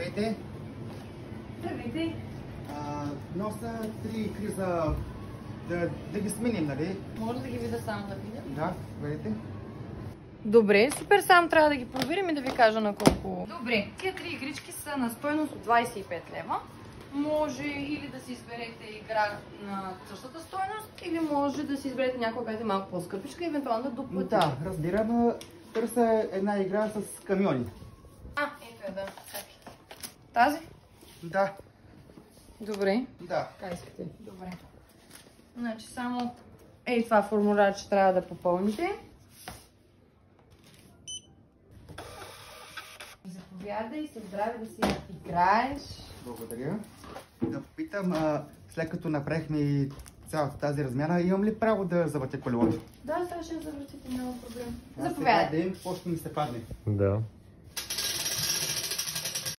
Здравейте! Здравейте! Носа 3 икри за да ги сменим, нали? Може да ги видя само да видя? Да, заповядайте. Добре, супер, сам трябва да ги проверим и да ви кажа на колко. Добре, тия 3 игрички са на стойност от 25 лева. Може или да си изберете игра на същата стойност, или може да си изберете някоя, която е малко по-скъпичка, евентуално да доплатите. Да, разбирам. Търся една игра с камиони. Ето е, да. Тази? Да. Добре. Да. Така искате? Добре. Значи само това формулярче трябва да попълните. Заповядай, се здраве да си играеш. Благодаря. Да попитам, след като направихме цялата тази размяна, имам ли право да завъртя колелото? Да, сега ще завъртите, няма проблем. Аз Заповядай. сега да им, какво ще ми се падне? Да.